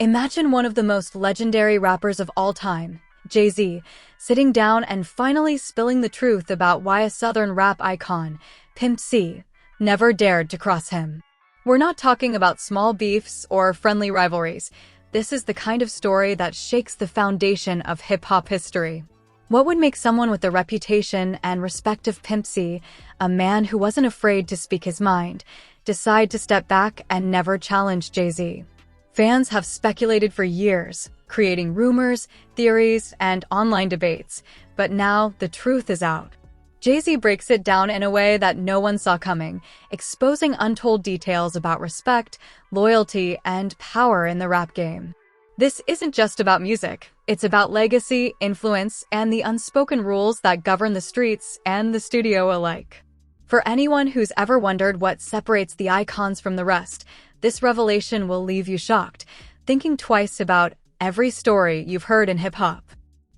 Imagine one of the most legendary rappers of all time, Jay-Z, sitting down and finally spilling the truth about why a Southern rap icon, Pimp C, never dared to cross him. We're not talking about small beefs or friendly rivalries. This is the kind of story that shakes the foundation of hip-hop history. What would make someone with the reputation and respect of Pimp C, a man who wasn't afraid to speak his mind, decide to step back and never challenge Jay-Z? Fans have speculated for years, creating rumors, theories, and online debates, but now the truth is out. Jay-Z breaks it down in a way that no one saw coming, exposing untold details about respect, loyalty, and power in the rap game. This isn't just about music. It's about legacy, influence, and the unspoken rules that govern the streets and the studio alike. For anyone who's ever wondered what separates the icons from the rest, this revelation will leave you shocked, thinking twice about every story you've heard in hip-hop.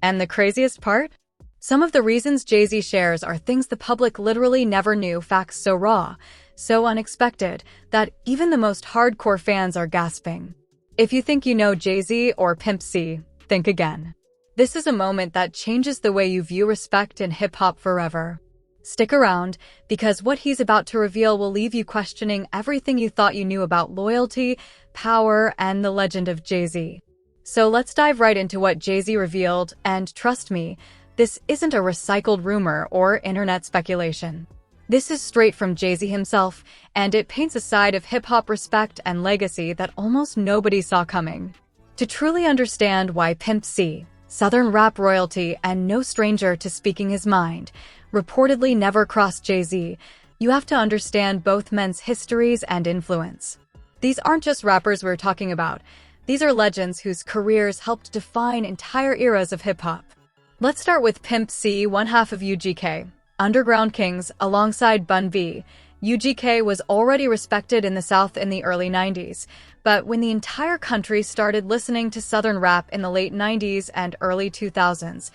And the craziest part? Some of the reasons Jay-Z shares are things the public literally never knew, facts so raw, so unexpected, that even the most hardcore fans are gasping. If you think you know Jay-Z or Pimp C, think again. This is a moment that changes the way you view respect in hip-hop forever. Stick around, because what he's about to reveal will leave you questioning everything you thought you knew about loyalty, power, and the legend of Jay-Z. So let's dive right into what Jay-Z revealed, and trust me, this isn't a recycled rumor or internet speculation. This is straight from Jay-Z himself, and it paints a side of hip-hop respect and legacy that almost nobody saw coming. To truly understand why Pimp C, Southern rap royalty and no stranger to speaking his mind, reportedly never crossed Jay-Z, you have to understand both men's histories and influence. These aren't just rappers we're talking about. These are legends whose careers helped define entire eras of hip-hop. Let's start with Pimp C, one half of UGK, Underground Kings, alongside Bun B. UGK was already respected in the South in the early 90s, but when the entire country started listening to Southern rap in the late 90s and early 2000s,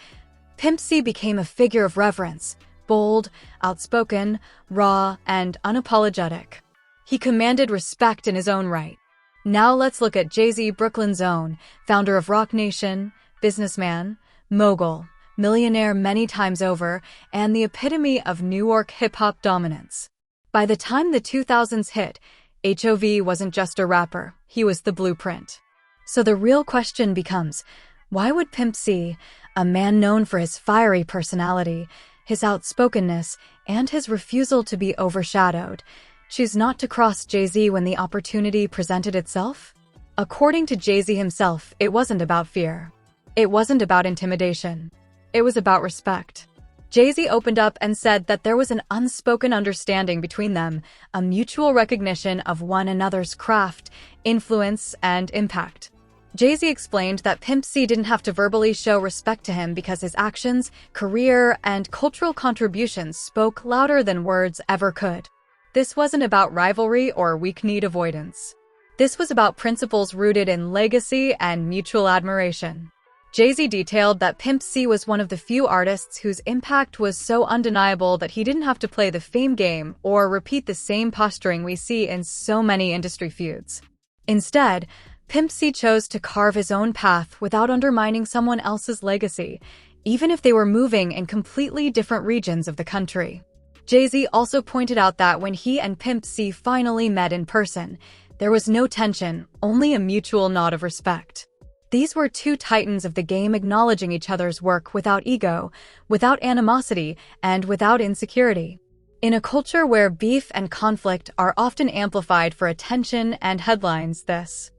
Pimp C became a figure of reverence, bold, outspoken, raw, and unapologetic. He commanded respect in his own right. Now let's look at Jay-Z, Brooklyn's own, founder of Roc Nation, businessman, mogul, millionaire many times over, and the epitome of New York hip-hop dominance. By the time the 2000s hit, HOV wasn't just a rapper, he was the blueprint. So the real question becomes, why would Pimp C, a man known for his fiery personality, his outspokenness, and his refusal to be overshadowed, choose not to cross Jay-Z when the opportunity presented itself? According to Jay-Z himself, it wasn't about fear. It wasn't about intimidation. It was about respect. Jay-Z opened up and said that there was an unspoken understanding between them, a mutual recognition of one another's craft, influence, and impact. Jay-Z explained that Pimp C didn't have to verbally show respect to him because his actions, career, and cultural contributions spoke louder than words ever could. This wasn't about rivalry or weak-kneed avoidance. This was about principles rooted in legacy and mutual admiration. Jay-Z detailed that Pimp C was one of the few artists whose impact was so undeniable that he didn't have to play the fame game or repeat the same posturing we see in so many industry feuds. Instead, Pimp C chose to carve his own path without undermining someone else's legacy, even if they were moving in completely different regions of the country. Jay-Z also pointed out that when he and Pimp C finally met in person, there was no tension, only a mutual nod of respect. These were two titans of the game acknowledging each other's work without ego, without animosity, and without insecurity. In a culture where beef and conflict are often amplified for attention and headlines, this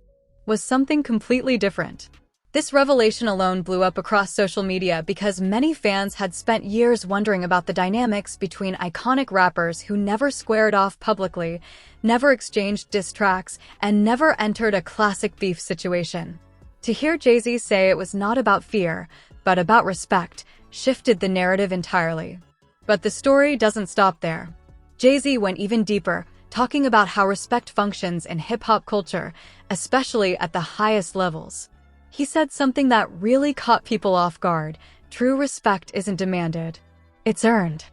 was something completely different. This revelation alone blew up across social media because many fans had spent years wondering about the dynamics between iconic rappers who never squared off publicly, never exchanged diss tracks, and never entered a classic beef situation. To hear Jay-Z say it was not about fear, but about respect, shifted the narrative entirely. But the story doesn't stop there. Jay-Z went even deeper, talking about how respect functions in hip-hop culture, especially at the highest levels. He said something that really caught people off guard. True respect isn't demanded. It's earned.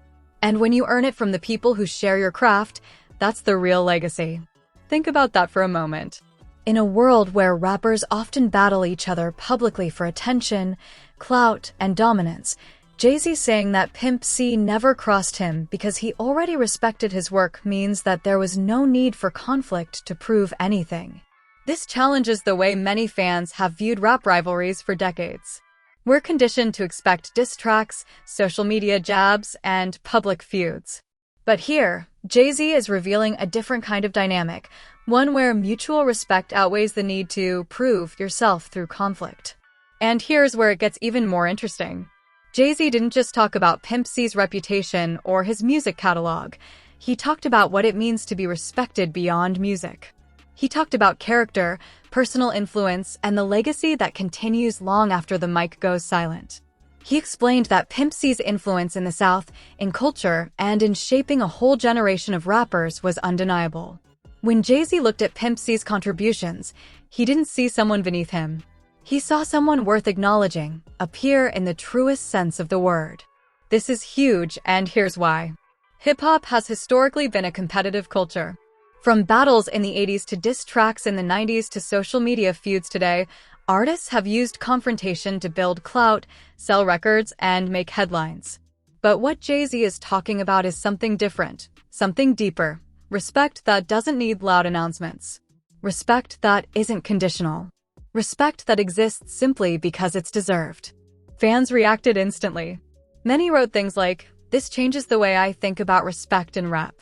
And when you earn it from the people who share your craft, that's the real legacy. Think about that for a moment. In a world where rappers often battle each other publicly for attention, clout, and dominance, Jay-Z saying that Pimp C never crossed him because he already respected his work means that there was no need for conflict to prove anything. This challenges the way many fans have viewed rap rivalries for decades. We're conditioned to expect diss tracks, social media jabs, and public feuds. But here, Jay-Z is revealing a different kind of dynamic, one where mutual respect outweighs the need to prove yourself through conflict. And here's where it gets even more interesting. Jay-Z didn't just talk about Pimp C's reputation or his music catalog. He talked about what it means to be respected beyond music. He talked about character, personal influence, and the legacy that continues long after the mic goes silent. He explained that Pimp C's influence in the South, in culture, and in shaping a whole generation of rappers was undeniable. When Jay-Z looked at Pimp C's contributions, he didn't see someone beneath him. He saw someone worth acknowledging, a peer in the truest sense of the word. This is huge, and here's why. Hip-hop has historically been a competitive culture. From battles in the 80s to diss tracks in the 90s to social media feuds today, artists have used confrontation to build clout, sell records, and make headlines. But what Jay-Z is talking about is something different, something deeper. Respect that doesn't need loud announcements. Respect that isn't conditional. Respect that exists simply because it's deserved. Fans reacted instantly. Many wrote things like, "This changes the way I think about respect in rap."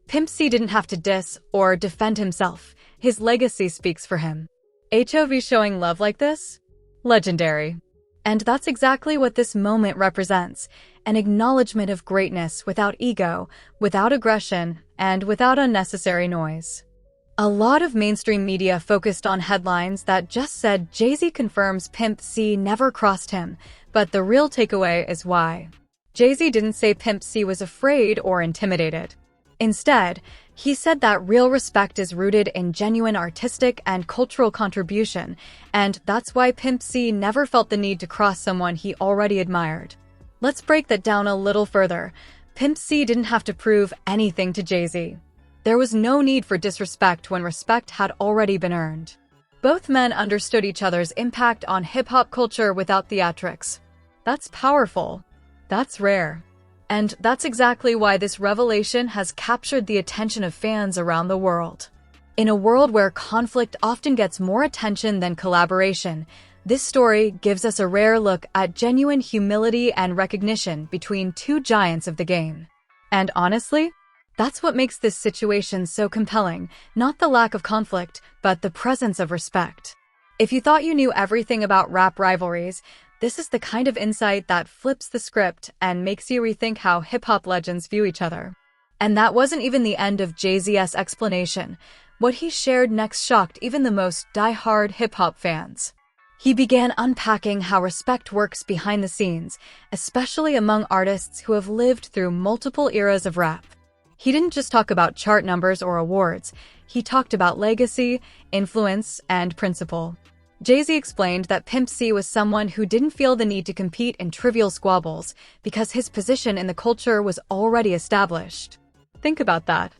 Pimp C didn't have to diss or defend himself. His legacy speaks for him. HOV showing love like this? Legendary. And that's exactly what this moment represents, an acknowledgement of greatness without ego, without aggression, and without unnecessary noise. A lot of mainstream media focused on headlines that just said Jay-Z confirms Pimp C never crossed him, but the real takeaway is why. Jay-Z didn't say Pimp C was afraid or intimidated. Instead, he said that real respect is rooted in genuine artistic and cultural contribution, and that's why Pimp C never felt the need to cross someone he already admired. Let's break that down a little further. Pimp C didn't have to prove anything to Jay-Z. There was no need for disrespect when respect had already been earned. Both men understood each other's impact on hip-hop culture without theatrics. That's powerful. That's rare. And that's exactly why this revelation has captured the attention of fans around the world. In a world where conflict often gets more attention than collaboration, this story gives us a rare look at genuine humility and recognition between two giants of the game. And honestly, that's what makes this situation so compelling, not the lack of conflict, but the presence of respect. If you thought you knew everything about rap rivalries, this is the kind of insight that flips the script and makes you rethink how hip-hop legends view each other. And that wasn't even the end of Jay-Z's explanation. What he shared next shocked even the most die-hard hip-hop fans. He began unpacking how respect works behind the scenes, especially among artists who have lived through multiple eras of rap. He didn't just talk about chart numbers or awards. He talked about legacy, influence, and principle. Jay-Z explained that Pimp C was someone who didn't feel the need to compete in trivial squabbles because his position in the culture was already established. Think about that.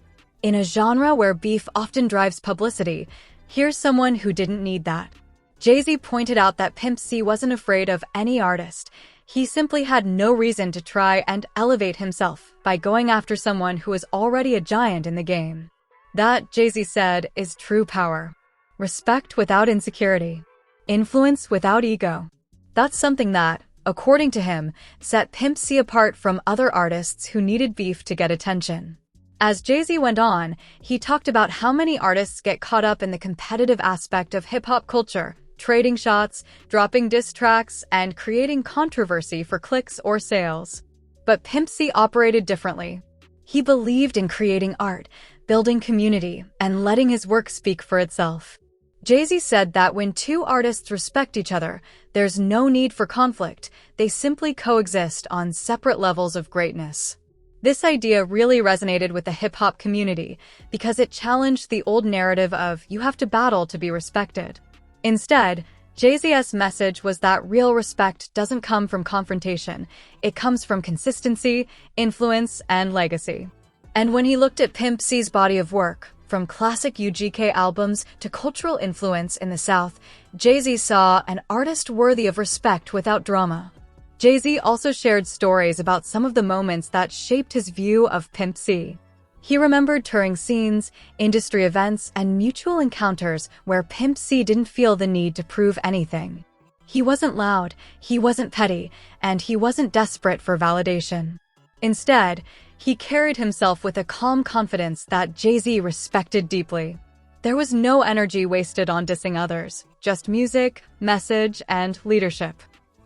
In a genre where beef often drives publicity, here's someone who didn't need that. Jay-Z pointed out that Pimp C wasn't afraid of any artist. He simply had no reason to try and elevate himself by going after someone who was already a giant in the game. That, Jay-Z said, is true power. Respect without insecurity. Influence without ego. That's something that, according to him, set Pimp C apart from other artists who needed beef to get attention. As Jay-Z went on, he talked about how many artists get caught up in the competitive aspect of hip-hop culture, trading shots, dropping diss tracks, and creating controversy for clicks or sales. But Pimp C operated differently. He believed in creating art, building community, and letting his work speak for itself. Jay-Z said that when two artists respect each other, there's no need for conflict. They simply coexist on separate levels of greatness. This idea really resonated with the hip-hop community because it challenged the old narrative of you have to battle to be respected. Instead, Jay-Z's message was that real respect doesn't come from confrontation. It comes from consistency, influence, and legacy. And when he looked at Pimp C's body of work, From classic UGK albums to cultural influence in the South, Jay-Z saw an artist worthy of respect without drama. Jay-Z also shared stories about some of the moments that shaped his view of Pimp C. He remembered touring scenes, industry events, and mutual encounters where Pimp C didn't feel the need to prove anything. He wasn't loud, he wasn't petty, and he wasn't desperate for validation. Instead, he carried himself with a calm confidence that Jay-Z respected deeply. There was no energy wasted on dissing others, just music, message, and leadership.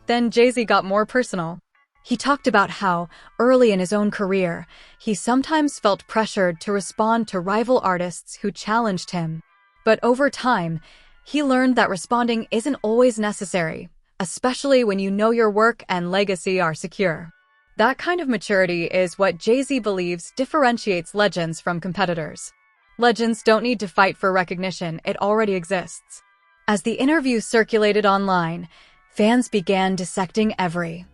Then Jay-Z got more personal. He talked about how, early in his own career, he sometimes felt pressured to respond to rival artists who challenged him. But over time, he learned that responding isn't always necessary, especially when you know your work and legacy are secure. That kind of maturity is what Jay-Z believes differentiates legends from competitors. Legends don't need to fight for recognition, it already exists. As the interview circulated online, fans began dissecting every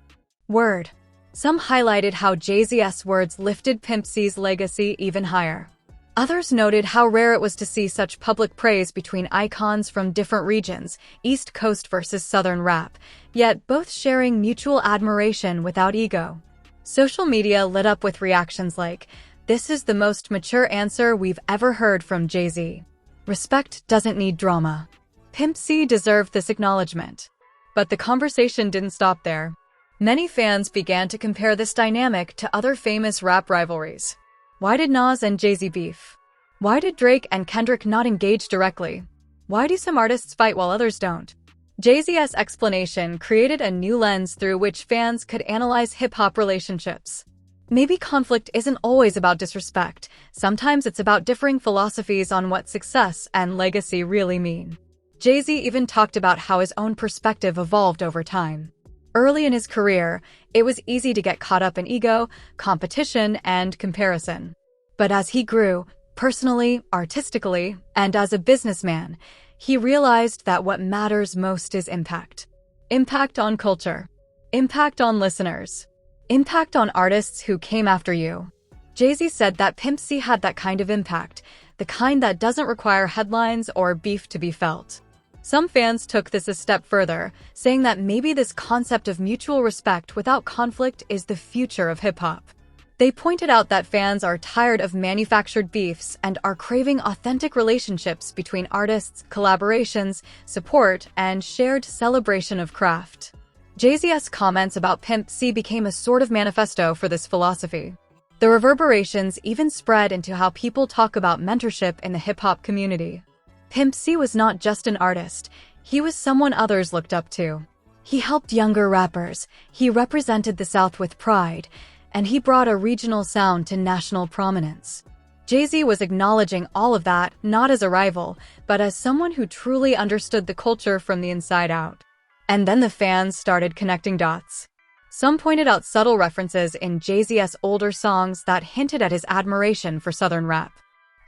word. Some highlighted how Jay-Z's words lifted Pimp C's legacy even higher. Others noted how rare it was to see such public praise between icons from different regions, East Coast versus Southern rap, yet both sharing mutual admiration without ego. Social media lit up with reactions like, "This is the most mature answer we've ever heard from Jay-Z. Respect doesn't need drama." Pimp C deserved this acknowledgement. But the conversation didn't stop there. Many fans began to compare this dynamic to other famous rap rivalries. Why did Nas and Jay-Z beef? Why did Drake and Kendrick not engage directly? Why do some artists fight while others don't? Jay-Z's explanation created a new lens through which fans could analyze hip-hop relationships. Maybe conflict isn't always about disrespect. Sometimes it's about differing philosophies on what success and legacy really mean. Jay-Z even talked about how his own perspective evolved over time. Early in his career, it was easy to get caught up in ego, competition, and comparison. But as he grew, personally, artistically, and as a businessman, he realized that what matters most is impact. Impact on culture. Impact on listeners. Impact on artists who came after you. Jay-Z said that Pimp C had that kind of impact, the kind that doesn't require headlines or beef to be felt. Some fans took this a step further, saying that maybe this concept of mutual respect without conflict is the future of hip-hop. They pointed out that fans are tired of manufactured beefs and are craving authentic relationships between artists, collaborations, support, and shared celebration of craft. Jay-Z's comments about Pimp C became a sort of manifesto for this philosophy. The reverberations even spread into how people talk about mentorship in the hip-hop community. Pimp C was not just an artist, he was someone others looked up to. He helped younger rappers, he represented the South with pride, and he brought a regional sound to national prominence. Jay-Z was acknowledging all of that, not as a rival, but as someone who truly understood the culture from the inside out. And then the fans started connecting dots. Some pointed out subtle references in Jay-Z's older songs that hinted at his admiration for Southern rap.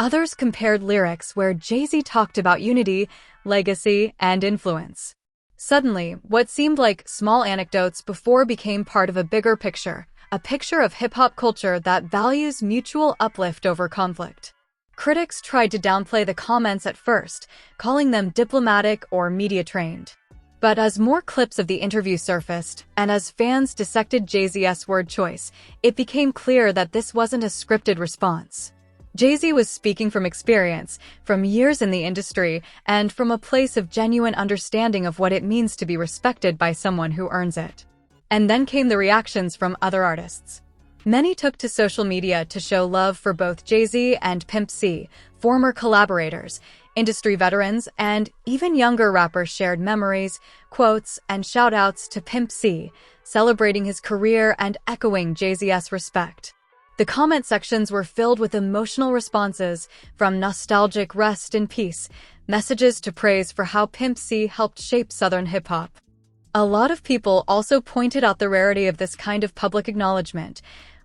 Others compared lyrics where Jay-Z talked about unity, legacy, and influence. Suddenly, what seemed like small anecdotes before became part of a bigger picture, a picture of hip-hop culture that values mutual uplift over conflict. Critics tried to downplay the comments at first, calling them diplomatic or media-trained. But as more clips of the interview surfaced, and as fans dissected Jay-Z's word choice, it became clear that this wasn't a scripted response. Jay-Z was speaking from experience, from years in the industry, and from a place of genuine understanding of what it means to be respected by someone who earns it. And then came the reactions from other artists. Many took to social media to show love for both Jay-Z and Pimp C, former collaborators, industry veterans, and even younger rappers shared memories, quotes, and shout-outs to Pimp C, celebrating his career and echoing Jay-Z's respect. The comment sections were filled with emotional responses, from nostalgic rest in peace, messages to praise for how Pimp C helped shape Southern hip-hop. A lot of people also pointed out the rarity of this kind of public acknowledgement.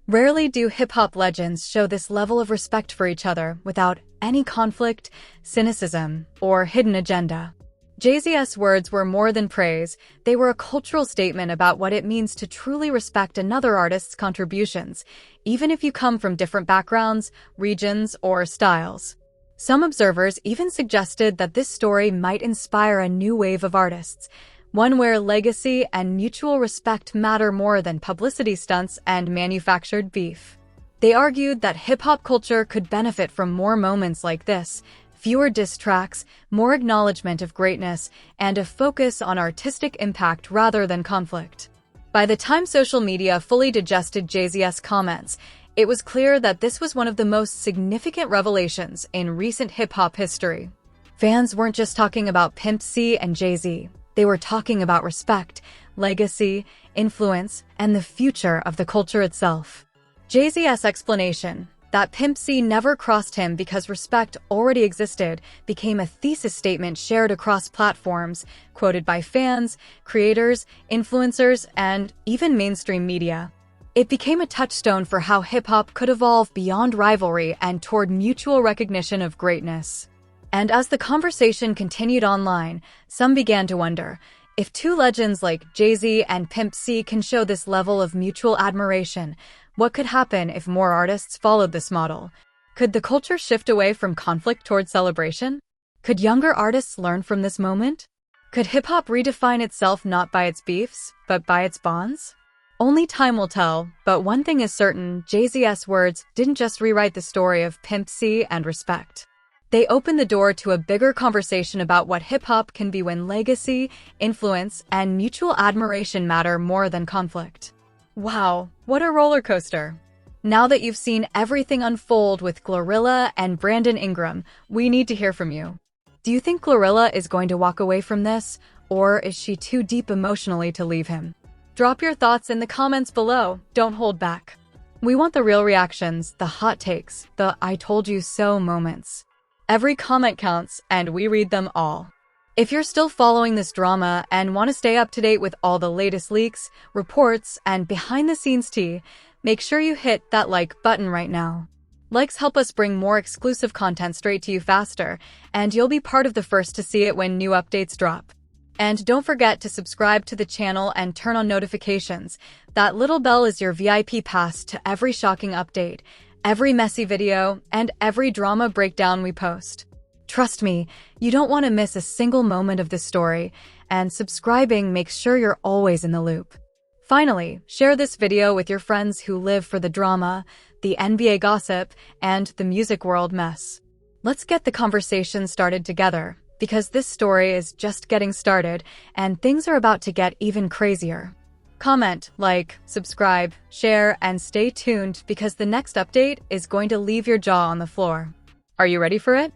Rarely do hip-hop legends show this level of respect for each other without any conflict, cynicism, or hidden agenda. Jay-Z's words were more than praise, they were a cultural statement about what it means to truly respect another artist's contributions, even if you come from different backgrounds, regions, or styles. Some observers even suggested that this story might inspire a new wave of artists, one where legacy and mutual respect matter more than publicity stunts and manufactured beef. They argued that hip-hop culture could benefit from more moments like this, fewer diss tracks, more acknowledgement of greatness, and a focus on artistic impact rather than conflict. By the time social media fully digested Jay-Z's comments, it was clear that this was one of the most significant revelations in recent hip-hop history. Fans weren't just talking about Pimp C and Jay-Z. They were talking about respect, legacy, influence, and the future of the culture itself. Jay-Z's explanation, that Pimp C never crossed him because respect already existed, became a thesis statement shared across platforms, quoted by fans, creators, influencers, and even mainstream media. It became a touchstone for how hip-hop could evolve beyond rivalry and toward mutual recognition of greatness. And as the conversation continued online, some began to wonder, if two legends like Jay-Z and Pimp C can show this level of mutual admiration, what could happen if more artists followed this model? Could the culture shift away from conflict toward celebration? Could younger artists learn from this moment? Could hip-hop redefine itself not by its beefs, but by its bonds? Only time will tell, but one thing is certain, Jay-Z's words didn't just rewrite the story of Pimp C and respect. They opened the door to a bigger conversation about what hip-hop can be when legacy, influence, and mutual admiration matter more than conflict. Wow, what a roller coaster. Now that you've seen everything unfold with Glorilla and Brandon Ingram, we need to hear from you. Do you think Glorilla is going to walk away from this, or is she too deep emotionally to leave him? Drop your thoughts in the comments below, don't hold back. We want the real reactions, the hot takes, the I told you so moments. Every comment counts, and we read them all. If you're still following this drama and want to stay up to date with all the latest leaks, reports, and behind-the-scenes tea, make sure you hit that like button right now. Likes help us bring more exclusive content straight to you faster, and you'll be part of the first to see it when new updates drop. And don't forget to subscribe to the channel and turn on notifications. That little bell is your VIP pass to every shocking update, every messy video, and every drama breakdown we post. Trust me, you don't want to miss a single moment of this story, and subscribing makes sure you're always in the loop. Finally, share this video with your friends who live for the drama, the NBA gossip, and the music world mess. Let's get the conversation started together, because this story is just getting started, and things are about to get even crazier. Comment, like, subscribe, share, and stay tuned because the next update is going to leave your jaw on the floor. Are you ready for it?